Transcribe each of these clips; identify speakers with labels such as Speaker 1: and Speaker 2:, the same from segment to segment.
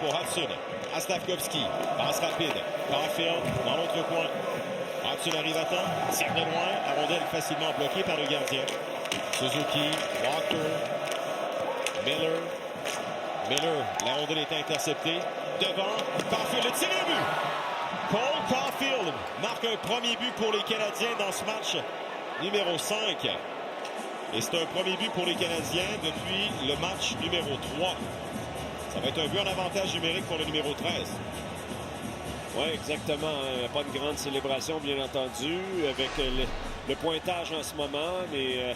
Speaker 1: pour Hudson. À Stavkovski. Passe rapide. Caulfield dans l'autre coin. Hudson arrive à temps. Tire de loin. La rondelle facilement bloquée par le gardien. Suzuki. Walker. Miller. La rondelle est interceptée. Devant. Caulfield. Le tir au but. Cole Caulfield marque un premier but pour les Canadiens dans ce match numéro 5. Et c'est un premier but pour les Canadiens depuis le match numéro 3. Ça va être un but en avantage numérique pour le numéro 13.
Speaker 2: Oui, exactement. Pas une grande célébration, bien entendu, avec le pointage en ce moment. Mais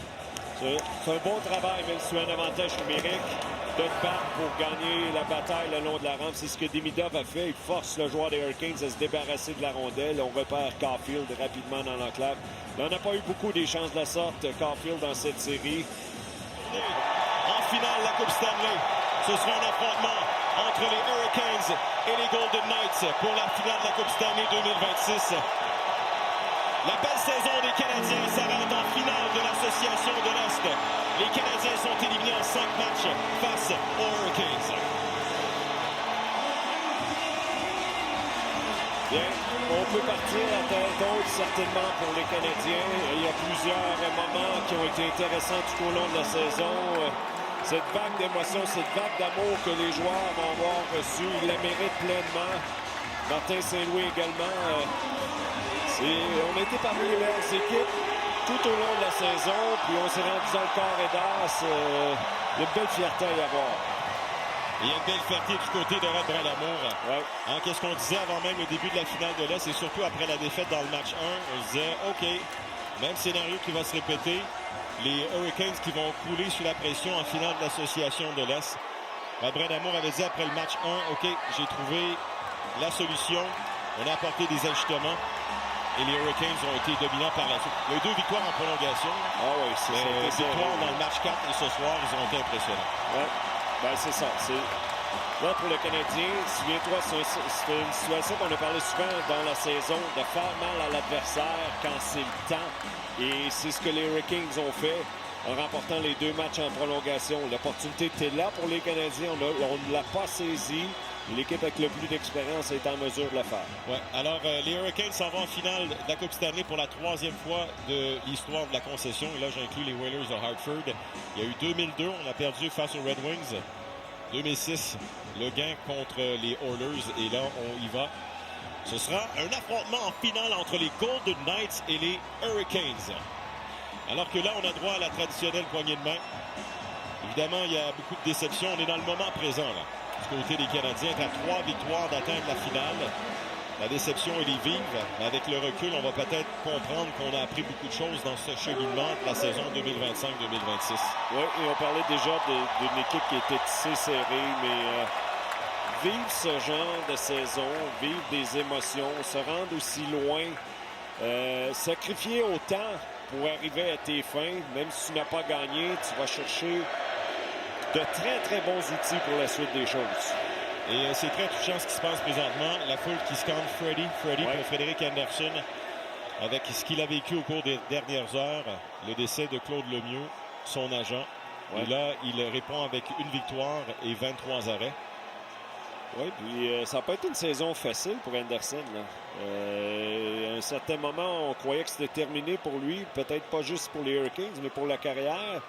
Speaker 2: c'est un bon travail, même si c'est un avantage numérique, de te battre pour gagner la bataille le long de la rampe. C'est ce que Demidov a fait. Il force le joueur des Hurricanes à se débarrasser de la rondelle. On repère Caulfield rapidement dans l'enclave. On n'a pas eu beaucoup des chances de la sorte, Caulfield, dans cette série.
Speaker 1: En finale, la Coupe Stanley. Ce sera un affrontement entre les Hurricanes et les Golden Knights pour la finale de la Coupe Stanley 2026. La belle saison des Canadiens s'arrête en finale de l'Association de l'Est. Les Canadiens sont éliminés en 5 matchs face aux Hurricanes.
Speaker 2: Bien, on peut partir à tête haute certainement pour les Canadiens. Il y a plusieurs moments qui ont été intéressants tout au long de la saison. Cette vague d'émotion, cette vague d'amour que les joueurs vont avoir reçue, ils la méritent pleinement. Martin Saint-Louis également. On a été parmi les meilleures équipes tout au long de la saison, puis on s'est rendu dans le corps et d'as. Il y a une belle fierté à y avoir.
Speaker 1: Il y a une belle fierté du côté de Rod Brind'Amour.
Speaker 2: Ouais.
Speaker 1: Qu'est-ce qu'on disait avant même le début de la finale de l'Est et surtout après la défaite dans le match 1, on se disait, OK, même scénario qui va se répéter. Les Hurricanes qui vont couler sous la pression en finale de l'Association de l'Est. Rod Brind'Amour avait dit après le match 1, OK, j'ai trouvé la solution. On a apporté des ajustements. Et les Hurricanes ont été dominants par la suite. Il y a eu 2 victoires en prolongation.
Speaker 2: Ah oui, c'est ça.
Speaker 1: Victoire dans le match 4 et ce soir, ils ont été impressionnants.
Speaker 2: Ouais. Ben, c'est ça. Là, pour le Canadien, souviens-toi, c'est une situation qu'on a parlé souvent dans la saison, de faire mal à l'adversaire quand c'est le temps. Et c'est ce que les Hurricanes ont fait en remportant les 2 matchs en prolongation. L'opportunité était là pour les Canadiens. On ne l'a pas saisi. L'équipe avec le plus d'expérience est en mesure de le faire.
Speaker 1: Ouais. Alors, les Hurricanes s'en vont en finale de la Coupe Stanley pour la 3e fois de l'histoire de la concession. Et là, j'inclus les Whalers de Hartford. Il y a eu 2002, on a perdu face aux Red Wings. 2006, le gain contre les Oilers. Et là, on y va. Ce sera un affrontement en finale entre les Golden Knights et les Hurricanes. Alors que là, on a droit à la traditionnelle poignée de main. Évidemment, il y a beaucoup de déceptions. On est dans le moment présent, là. Du côté des Canadiens, à 3 victoires d'atteindre la finale. La déception, elle est vive. Mais avec le recul, on va peut-être comprendre qu'on a appris beaucoup de choses dans ce cheminement de la saison 2025-2026.
Speaker 2: Oui, et on parlait déjà d'une équipe qui était tissée serrée, mais vivre ce genre de saison, vivre des émotions, se rendre aussi loin, sacrifier autant pour arriver à tes fins, même si tu n'as pas gagné, tu vas chercher de très, très bons outils pour la suite des choses.
Speaker 1: Et c'est très touchant ce qui se passe présentement. La foule qui scande Freddie pour Frédéric Anderson avec ce qu'il a vécu au cours des dernières heures, le décès de Claude Lemieux, son agent. Ouais. Et là, il répond avec une victoire et 23 arrêts.
Speaker 2: Oui, puis ça n'a pas été une saison facile pour Anderson. À un certain moment, on croyait que c'était terminé pour lui, peut-être pas juste pour les Hurricanes, mais pour la carrière.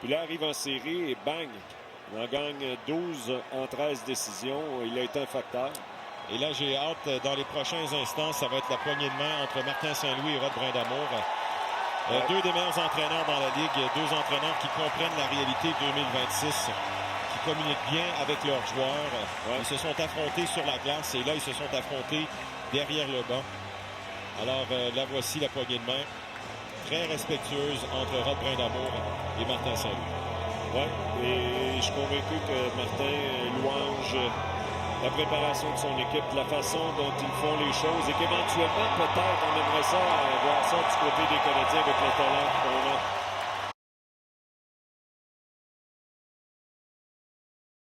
Speaker 2: Puis là, arrive en série et bang! Il en gagne 12 en 13 décisions. Il a été un facteur.
Speaker 1: Et là, j'ai hâte, dans les prochains instants, ça va être la poignée de main entre Martin Saint-Louis et Rod Brind'Amour. Ouais. 2 des meilleurs entraîneurs dans la Ligue. 2 entraîneurs qui comprennent la réalité 2026, qui communiquent bien avec leurs joueurs. Ouais. Ils se sont affrontés sur la glace et là, ils se sont affrontés derrière le banc. Alors, là, voici la poignée de main. Très respectueuse entre Rod Brind'Amour et Martin Saint-Louis.
Speaker 2: Oui, et je suis convaincu que Martin louange la préparation de son équipe, la façon dont ils font les choses et qu'éventuellement, peut-être, on aimerait ça voir ça du côté des Canadiens avec le talent qu'on a.